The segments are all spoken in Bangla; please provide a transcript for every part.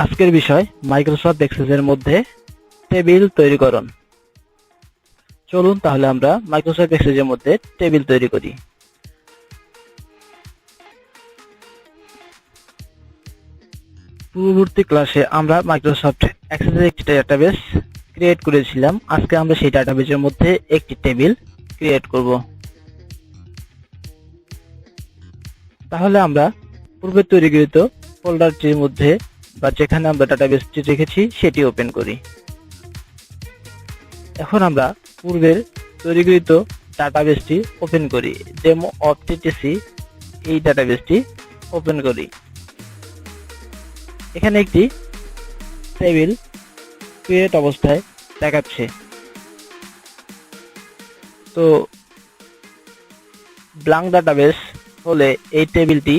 আজকের বিষয় মাইক্রোসফট এক্সেলের মধ্যে টেবিল তৈরিকরণ। চলুন তাহলে আমরা মাইক্রোসফট এক্সেলের মধ্যে টেবিল তৈরি করি। পূর্ববর্তী ক্লাসে আমরা মাইক্রোসফট এক্সেলের একটি ডাটাবেস ক্রিয়েট করেছিলাম। আজকে আমরা সেই ডাটাবেসের মধ্যে একটি টেবিল ক্রিয়েট করব। তাহলে আমরা পূর্বে তৈরিকৃত ফোল্ডারটির মধ্যে বা যেখানে আমরা ডাটাবেসটি রেখেছি সেটি ওপেন করি। এখন আমরা পূর্বের তৈরিকৃত ডাটাবেসটি ওপেন করি। ডেমো অফ টিটিসি এই ডাটাবেসটি ওপেন করি। এখানে একটি টেবিল ক্রিয়েট অবস্থায় দেখাচ্ছে। তো ব্ল্যাঙ্ক ডাটাবেস হলে এই টেবিলটি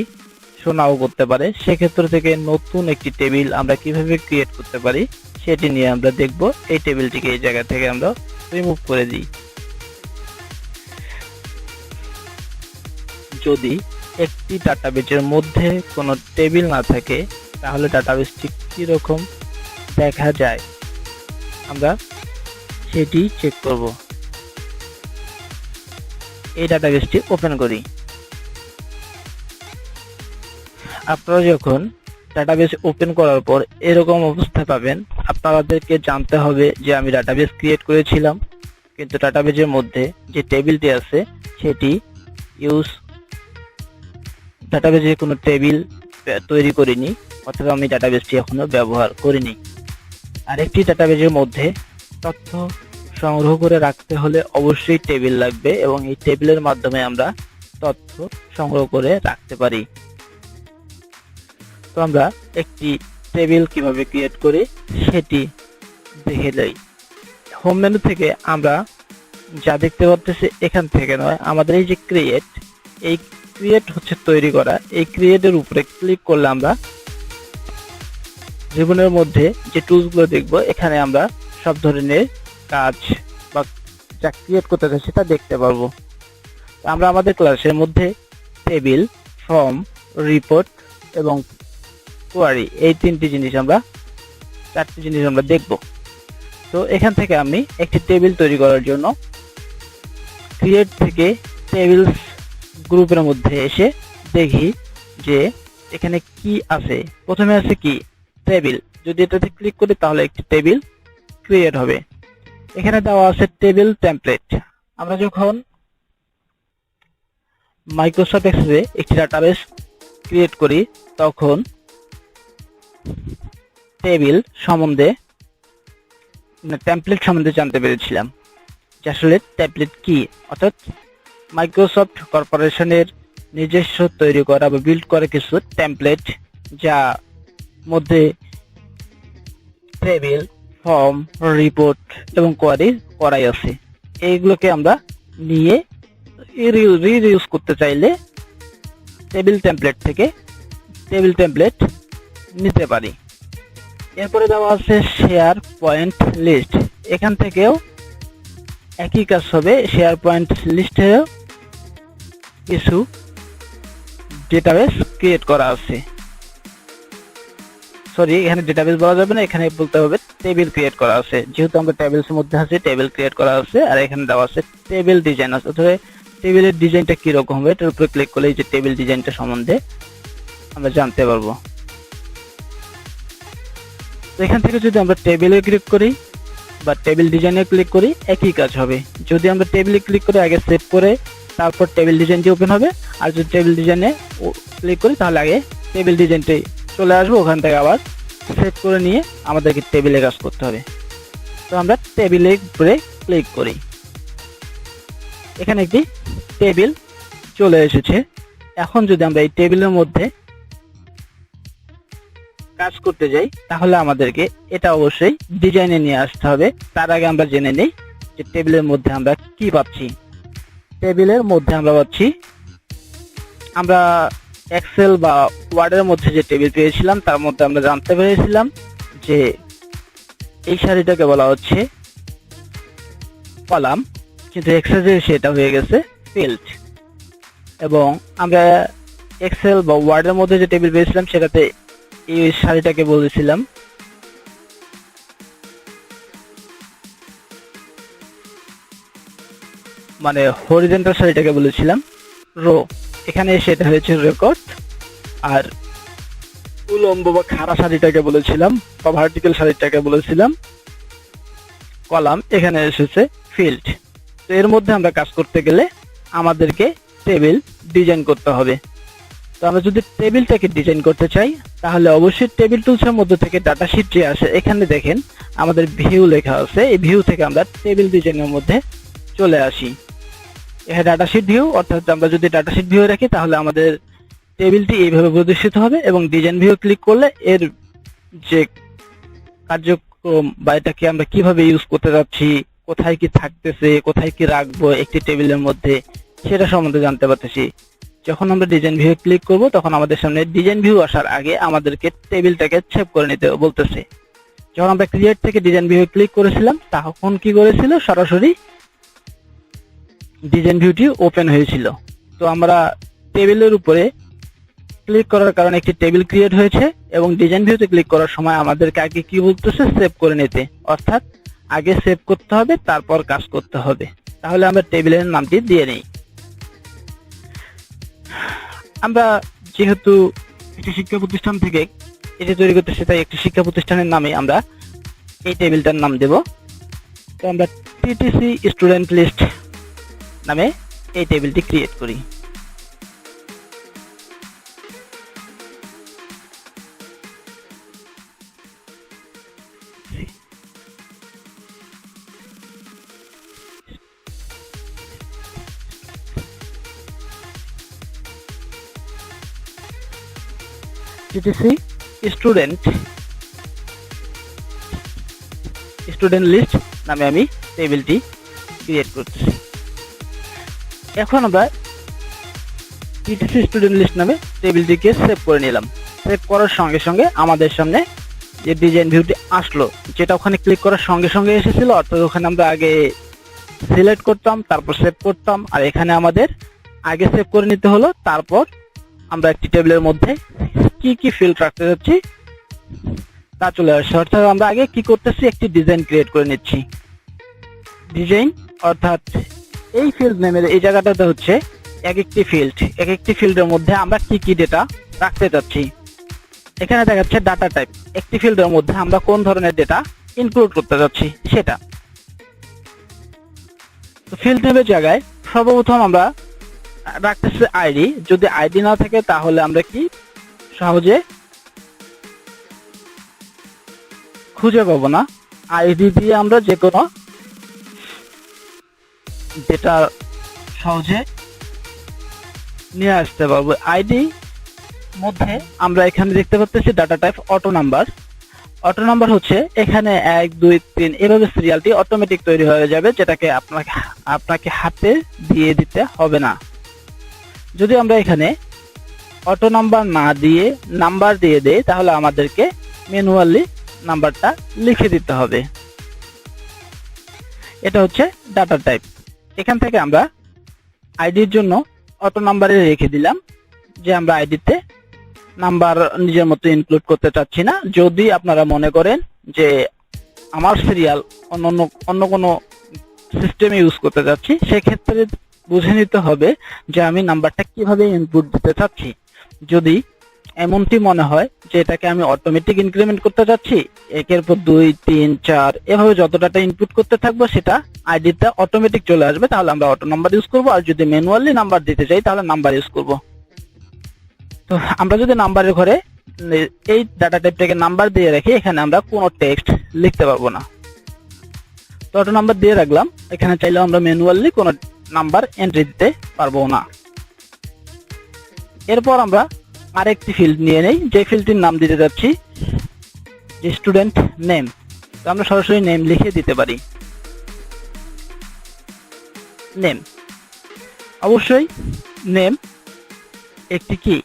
শোনাও করতে পারে। সেক্ষেত্র থেকে নতুন একটি টেবিল আমরা কিভাবে ক্রিয়েট করতে পারি সেটি নিয়ে আমরা দেখব। এই টেবিলটিকে এই জায়গা থেকে আমরা রিমুভ করে দিই। যদি একটি ডাটাবেসের মধ্যে কোনো টেবিল না থাকে তাহলে ডাটাবেসটি কিরকম দেখা যায় আমরা সেটি চেক করব। এই ডাটাবেসটি ওপেন করি। আপনারা যখন ডাটাবেস ওপেন করার পর এরকম অবস্থা পাবেন, আপনাদেরকে জানতে হবে যে আমি ডাটাবেস ক্রিয়েট করেছিলাম কিন্তু ডাটাবেসের মধ্যে যে টেবিলটি আছে সেটি ডাটাবেসে কোনো টেবিল তৈরি করিনি, অথবা আমি ডাটাবেসটি এখনো ব্যবহার করিনি। আরেকটি ডাটাবেসের মধ্যে তথ্য সংগ্রহ করে রাখতে হলে অবশ্যই টেবিল লাগবে এবং এই টেবিলের মাধ্যমে আমরা তথ্য সংগ্রহ করে রাখতে পারি। তো আমরা একটি টেবিল কিভাবে ক্রিয়েট করি সেটি দেখে যাই। হোম মেনু থেকে আমরা যা দেখতে পাচ্ছি এখান থেকে নয়, আমাদের এই যে ক্রিয়েট হচ্ছে তৈরি করা। এই ক্রিয়েটের উপরে ক্লিক করলে আমরা জীবনের মধ্যে যে টুলসগুলো দেখব, এখানে আমরা সব ধরনের কাজ বা যা ক্রিয়েট করতে চাচ্ছি তা দেখতে পারবো। আমরা আমাদের ক্লাসের মধ্যে টেবিল, ফর্ম, রিপোর্ট এবং কোয়ারি এই চারটি জিনিস আমরা দেখব। তো এখান থেকে আমি একটি টেবিল তৈরি করার জন্য ক্রিয়েট থেকে টেবিলস গ্রুপের মধ্যে এসে দেখি যে এখানে কি আছে। প্রথমে আছে কি টেবিল। যদি এটাতে ক্লিক করি তাহলে একটি টেবিল ক্রিয়েট হবে। এখানে দেওয়া আছে টেবিল টেমপ্লেট। আমরা যখন মাইক্রোসফট এক্সেলে একটি ডাটাবেস ক্রিয়েট করি তখন টেবিল সম্বন্ধে টেমপ্লেট সম্বন্ধে জানতে পেরেছিলাম যে আসলে টেমপ্লেট কি, অর্থাৎ মাইক্রোসফট কর্পোরেশনের নিজস্ব তৈরি করা বা বিল্ড করা কিছু টেমপ্লেট, যা মধ্যে টেবিল, ফর্ম, রিপোর্ট এবং কোয়ারি করাই আছে। এইগুলোকে আমরা নিয়ে রিইউজ করতে চাইলে টেবিল টেমপ্লেট থেকে টেবিল টেমপ্লেট নিতে পারি। এরপরে দেওয়া আছে শেয়ার পয়েন্ট লিস্ট। এখান থেকেও একই কাজ হবে। শেয়ার পয়েন্ট লিস্টেও কিছু ডেটাবেস ক্রিয়েট করা আছে। এখানে ডেটাবেস বলা যাবে না, এখানে বলতে হবে টেবিল ক্রিয়েট করা আছে। যেহেতু আমরা টেবিলস মধ্যে আছি, টেবিল ক্রিয়েট করা আছে। আর এখানে দেওয়া আছে টেবিল ডিজাইন আছে, অথবা টেবিলের ডিজাইনটা কিরকম হবে এটার উপরে ক্লিক করলে যে টেবিল ডিজাইনটা সম্বন্ধে আমরা জানতে পারবো। তো এখান থেকে যদি আমরা টেবিলে ক্লিক করি বা টেবিল ডিজাইনে ক্লিক করি একই কাজ হবে। যদি আমরা টেবিলে ক্লিক করে আগে সেভ করে তারপর টেবিল ডিজাইনটি ওপেন হবে, আর যদি টেবিল ডিজাইনে ক্লিক করি তাহলে আগে টেবিল ডিজাইনটি চলে আসবে, ওখান থেকে আবার সেভ করে নিয়ে আমাদেরকে টেবিলে কাজ করতে হবে। তো আমরা টেবিলে উপরে ক্লিক করি। এখানে একটি টেবিল চলে এসেছে। এখন যদি আমরা এই টেবিলের মধ্যে কাজ করতে যাই তাহলে আমাদেরকে এটা অবশ্যই ডিজাইনে নিয়ে আসতে হবে। তার আগে আমরা জেনে নেই যে টেবিলের মধ্যে আমরা কি পাচ্ছি। টেবিলের মধ্যে আমরা পাচ্ছি, আমরা এক্সেল বা ওয়ার্ডের মধ্যে যে টেবিল পেয়েছিলাম তার মধ্যে আমরা জানতে পেরেছিলাম যে এই সারিটাকে বলা হচ্ছে কলাম, কিন্তু এক্সেলে সেটা হয়ে গেছে ফিল্ড। এবং আমরা এক্সেল বা ওয়ার্ডের মধ্যে যে টেবিল পেয়েছিলাম সেটাতে এই সারিটাকে বলেছিলাম মানে হরিজন্টাল সারিটাকে বলেছিলাম রো। এখানে সেটা হয়েছে রেকর্ড। আর উলম্ব বা খাড়া সারিটাকে বলেছিলাম বা ভার্টিক্যাল সারিটাকে বলেছিলাম কলাম। এখানে এসেছে ফিল্ড। তো এর মধ্যে আমরা কাজ করতে গেলে আমাদেরকে টেবিল ডিজাইন করতে হবে। তো আমরা যদি টেবিলটাকে ডিজাইন করতে চাই তাহলে অবশ্যই টেবিল টুলসের মধ্যে থেকে ডাটা শিট যে আসে, এখানে দেখেন আমাদের ভিউ লেখা আছে। এই ভিউ থেকে আমরা টেবিল ডিজাইনের মধ্যে চলে আসি। এখানে ডাটা শিট ভিউ, অর্থাৎ আমরা যদি ডাটা শিট ভিউ রাখি তাহলে আমাদের টেবিলটি এইভাবে প্রদর্শিত হবে এবং ডিজাইন ভিউ ক্লিক করলে এর যে কার্যক্রম বা এটাকে আমরা কিভাবে ইউজ করতে যাচ্ছি, কোথায় কি থাকতেছে, কোথায় কি রাখবো একটি টেবিলের মধ্যে, সেটা সম্বন্ধে জানতে পারতেছি। যখন আমরা ডিজাইন ভিউ ক্লিক করব তখন আমাদের সামনে ডিজাইন ভিউ আসার আগে আমাদেরকে টেবিলটাকে সেভ করে নিতে বলতেছে। যখন আমরা ক্রিয়েট থেকে ডিজাইন ভিউ ক্লিক করেছিলাম তখন কি করেছিল, সরাসরি ডিজাইন ভিউটি ওপেন হয়েছিল। তো আমরা টেবিলের উপরে ক্লিক করার কারণে একটি টেবিল ক্রিয়েট হয়েছে এবং ডিজাইন ভিউতে ক্লিক করার সময় আমাদেরকে আগে কি বলতেছে, সেভ করে নিতে। অর্থাৎ আগে সেভ করতে হবে তারপর কাজ করতে হবে। তাহলে আমরা টেবিলের নামটি দিয়ে নেই। আমরা যেহেতু একটি শিক্ষা প্রতিষ্ঠান থেকে এটি তৈরি করতেছি, তাই একটি শিক্ষা প্রতিষ্ঠানের নামে আমরা এই টেবিলটার নাম দেব। তো আমরা টিটিসি স্টুডেন্ট লিস্ট নামে এই টেবিলটি ক্রিয়েট করি। টিটিসি স্টুডেন্ট লিস্ট নামে আমি টেবিলটি ক্রিয়েট করতেছি। এখন আমরা টিটিসি স্টুডেন্ট লিস্ট নামে টেবিলটিকে সেভ করে নিলাম। সেভ করার সঙ্গে সঙ্গে আমাদের সামনে যে ডিজাইন ভিউটি আসলো, যেটা ওখানে ক্লিক করার সঙ্গে সঙ্গে এসেছিল, অর্থাৎ ওখানে আমরা আগে সিলেক্ট করতাম তারপর সেভ করতাম, আর এখানে আমাদের আগে সেভ করে নিতে হলো, তারপর আমরা একটি টেবিলের মধ্যে কি কি ফিল্ড রাখতে যাচ্ছি তা চলে আসছে। অর্থাৎ আমরা আগে কি করতেছি, একটি ডিজাইন ক্রিয়েট করে নিচ্ছি। ডিজাইন অর্থাৎ এই ফিল্ড নেমের এই জায়গাটাতে হচ্ছে এক একটি ফিল্ডের মধ্যে আমরা কি কি ডেটা রাখতে যাচ্ছি। এখানে দেখাচ্ছে ডাটা টাইপ, একটি ফিল্ডের মধ্যে আমরা কোন ধরনের ডেটা ইনক্লুড করতে যাচ্ছি সেটা। তো ফিল্ড নেমের জায়গায় সর্বপ্রথম আমরা রাখতেছি আইডি। যদি আইডি না থাকে তাহলে আমরা কি সহজে খুঁজে পাবো না। আইডি দিয়ে আমরা যে কোনো ডেটা সহজে নিয়ে আসতে পারবো। আইডি মধ্যে আমরা এখানে দেখতে পাচ্ছি data type auto number. Auto number হচ্ছে এখানে 1 2 3 এভাবে সিরিয়ালটি অটোমেটিক তৈরি হয়ে যাবে, যেটাকে আপনাকে হাতে দিয়ে দিতে হবে না। যদি আমরা এখানে অটো নাম্বার না দিয়ে নাম্বার দিয়ে দেই তাহলে আমাদেরকে ম্যানুয়ালি নাম্বারটা লিখে দিতে হবে। এটা হচ্ছে ডাটা টাইপ। এখান থেকে আমরা আইডির জন্য অটো নাম্বারে রেখে দিলাম যে আমরা আইডিতে নাম্বার নিজের মতো ইনক্লুড করতে চাচ্ছি না। যদি আপনারা মনে করেন যে আমার সিরিয়াল অন্য কোনো সিস্টেমে ইউজ করতে যাচ্ছি, সেক্ষেত্রে বুঝে নিতে হবে যে আমি নাম্বারটা কিভাবে ইনপুট দিতে চাচ্ছি। যদি এমনটি মনে হয় যে এটাকে আমি অটোমেটিক ইনক্রিমেন্ট করতে যাচ্ছি, 1 এর পর 2 3 4 এভাবে যত ডাটা ইনপুট করতে থাকবো সেটা আইডিতে অটোমেটিক চলে আসবে, তাহলে আমরা অটো নাম্বার ইউজ করব। আর যদি ম্যানুয়ালি নাম্বার দিতে চাই তাহলে নাম্বার ইউজ করব। তো আমরা যদি নাম্বারের ঘরে এই ডাটা টাইপটাকে নাম্বার দিয়ে রাখি, এখানে আমরা কোনো টেক্সট লিখতে পারবো না। তো অটো নাম্বার দিয়ে রাখলাম। এখানে চাইলেও আমরা ম্যানুয়ালি কোনো নাম্বার এন্ট্রি দিতে পারবো না। এরপর আমরা আরেকটি ফিল্ড নিয়ে নেই, যে ফিল্ডটির নাম দিতে যাচ্ছি যে স্টুডেন্ট নেম। তো আমরা সরাসরি নেম লিখে দিতে পারি। নেম, অবশ্যই নেম একটি কি,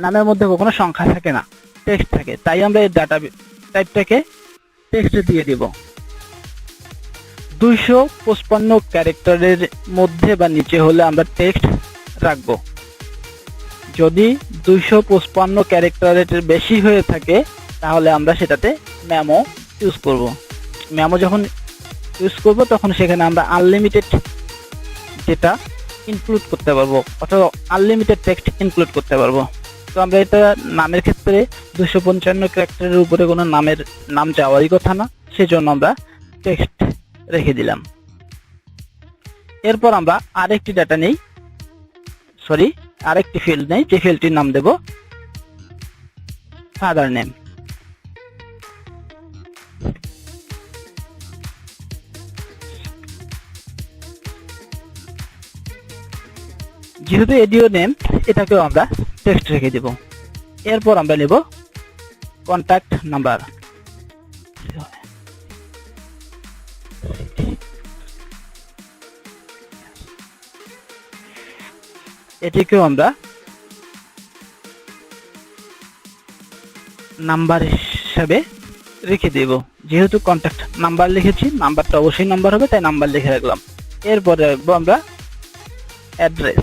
নামের মধ্যে কখনো সংখ্যা থাকে না, টেক্সট থাকে, তাই আমরা এই ডাটা টাইপটাকে টেক্সটে দিয়ে দিব। 255 ক্যারেক্টারের মধ্যে বা নিচে হলে আমরা টেক্সট রাখবো। যদি 255 ক্যারেক্টারের বেশি হয়ে থাকে তাহলে আমরা সেটাতে মেমো ইউজ করব। মেমো যখন ইউজ করব তখন সেখানে আমরা আনলিমিটেড ডেটা ইনক্লুড করতে পারবো অথবা আনলিমিটেড টেক্সট ইনক্লুড করতে পারবো। তো আমরা এটা নামের ক্ষেত্রে 255 ক্যারেক্টারের উপরে কোনো নাম যাওয়ারই কথা না, সেজন্য আমরা টেক্সট রেখে দিলাম। এরপর আমরা আরেকটি ফিল্ড নেই, যে ফিল্ডটির নাম দেব ফাদার নেম। যেহেতু এডিও নেম, এটাকেও আমরা টেক্সট রেখে দেব। এরপর আমরা নেব কন্ট্যাক্ট নাম্বার। এটিকেও আমরা নাম্বার হিসাবে রেখে দেব। যেহেতু কন্ট্যাক্ট নাম্বার লিখেছি, নাম্বারটা অবশ্যই নাম্বার হবে, তাই নাম্বার লিখে রাখলাম। এরপরে রাখবো আমরা অ্যাড্রেস।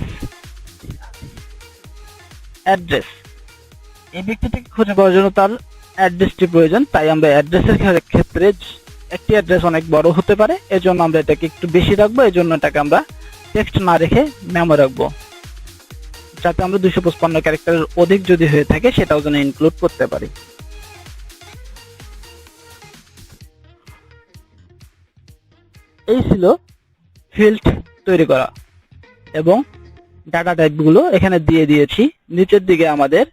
এই ব্যক্তিটিকে খুঁজে পাওয়ার জন্য তার অ্যাড্রেসটি প্রয়োজন, তাই আমরা অ্যাড্রেসের ক্ষেত্রে একটি অ্যাড্রেস অনেক বড় হতে পারে, এজন্য আমরা এটাকে একটু বেশি রাখবো। এজন্য এটাকে আমরা টেক্সট না রেখে মেমো রাখবো, যাতে আমরা 255 ক্যারেক্টারের অধিক যদি হয়ে থাকে সেটাও যেন ইনক্লুড করতে পারি। এই ছিল ফিল্ড তৈরি করা এবং ডাটা টাইপগুলো এখানে দিয়ে দিয়েছি। নিচের দিকে আমাদের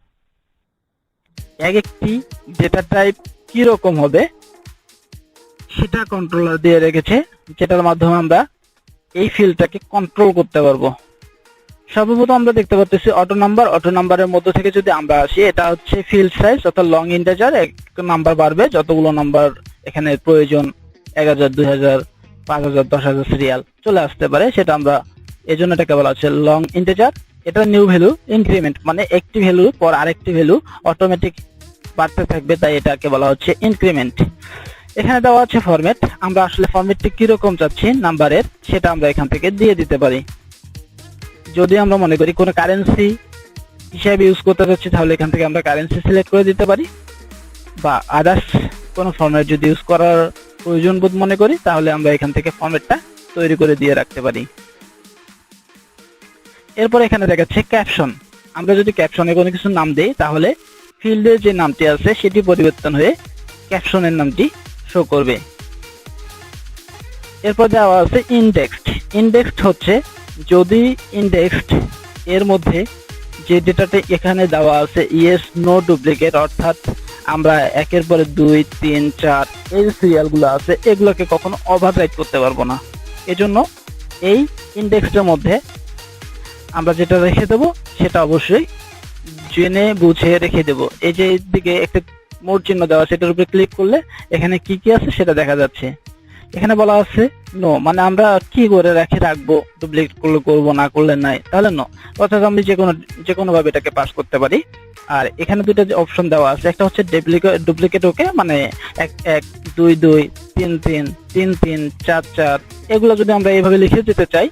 এক একটি ডেটা টাইপ কি রকম হবে সেটা কন্ট্রোলার দিয়ে রেখেছে, যেটার মাধ্যমে আমরা এই ফিল্ডটাকে কন্ট্রোল করতে পারবো। সর্বপ্রথম আমরা দেখতে পাচ্ছি অটো নাম্বারের মধ্যে থেকে যদি আমরা আসি, এটা হচ্ছে ফিল্ড সাইজ অর্থাৎ লং ইন্টিজার। এক নাম্বার বাড়বে, যতগুলো নাম্বার এখানে প্রয়োজন 1000, 2000, 5000, 10000 সিরিয়াল চলে আসতে পারে, সেটা আমরা এজন্য এটাকে বলা হচ্ছে লং ইন্টিজার। এটা নিউ ভ্যালু ইনক্রিমেন্ট, মানে একটি ভ্যালু পর আরেকটি ভ্যালু অটোমেটিক বাড়তে থাকবে, তাই এটাকে বলা হচ্ছে ইনক্রিমেন্ট। এখানে দেওয়া আছে ফরম্যাট। আমরা আসলে ফরম্যাটটি কিরকম চাচ্ছি নাম্বারের, সেটা আমরা এখান থেকে দিয়ে দিতে পারি। যদি আমরা মনে করি কোনো কারেন্সি হিসাবে ইউজ করতে চাচ্ছি, তাহলে এখান থেকে আমরা কারেন্সি সিলেক্ট করে দিতে পারি, বা আদার্স কোনো ফরম্যাট যদি ইউজ করার প্রয়োজন বোধ মনে করি, তাহলে আমরা এখান থেকে ফরম্যাটটা তৈরি করে দিয়ে রাখতে পারি। এরপর এখানে দেখাচ্ছে ক্যাপশন। আমরা যদি ক্যাপশনে কোনো কিছু নাম দেই, তাহলে ফিল্ডের যে নামটি আছে সেটি পরিবর্তন হয়ে ক্যাপশনের নামটি শো করবে। এরপর দেওয়া আছে ইন্ডেক্সড হচ্ছে যদি ইন্ডেক্সড এর মধ্যে যে ডেটাটা এখানে দেওয়া আছে ইয়েস নো ডুপ্লিকেট, অর্থাৎ আমরা একের পরে 2, 3, 4 এই সিরিয়ালগুলো আছে এগুলোকে কখনো ওভাররাইট করতে পারবো না। এজন্য এই ইন্ডেক্সটার মধ্যে আমরা যেটা রেখে দেব সেটা অবশ্যই জেনে বুঝে রেখে দেব। এই যে দিকে একটা মোর চিহ্ন দেওয়া, সেটার উপরে ক্লিক করলে এখানে কি কি আছে সেটা দেখা যাচ্ছে। এখানে বলা আছে নো, মানে আমরা কি করে রাখবো, ডুপ্লিকেট করলে করবো, না করলে নাই, তাহলে নো, অর্থাৎ আমি যে কোনো ভাবে এটাকে পাস করতে পারি। আর এখানে দুটো যে অপশন দেওয়া আছে, একটা হচ্ছে ডুপ্লিকেট ওকে, মানে 1 1 2 2 3 3 3 3 4 4 এগুলো যদি আমরা এইভাবে লিখে দিতে চাই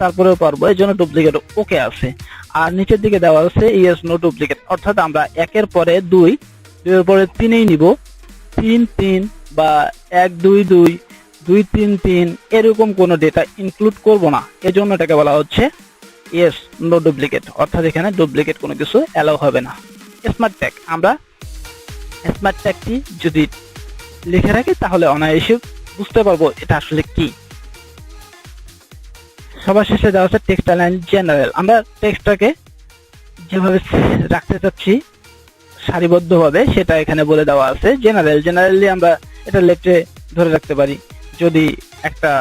তারপরেও পারবো, এই জন্য ডুপ্লিকেট ওকে আছে। আর নিচের দিকে দেওয়া আছে ইয়েস নো ডুপ্লিকেট, অর্থাৎ আমরা 1 পরে 2, 2 এর পরে 3 নিব, 3 3 বা 1 2 2 2 3 3 এরকম কোনো ডেটা ইনক্লুড করব না। এজন্য এটাকে বলা হচ্ছে ইয়েস নো ডুপ্লিকেট, অর্থাৎ এখানে ডুপ্লিকেট কোনো কিছু অ্যালাউ হবে না। স্মার্ট ট্যাগ, আমরা স্মার্ট ট্যাগটি যদি লিখে রাখি তাহলে অনায়াসে বুঝতে পারবো এটা আসলে কি। সবার শেষে দেওয়া আছে টেক্সট অ্যালাইন জেনারেল। আমরা টেক্সটটাকে যেভাবে রাখতে চাচ্ছি সারিবদ্ধভাবে সেটা এখানে বলে দেওয়া আছে। জেনারেলি আমরা এটা লেফটে ধরে রাখতে পারি। যদি একটা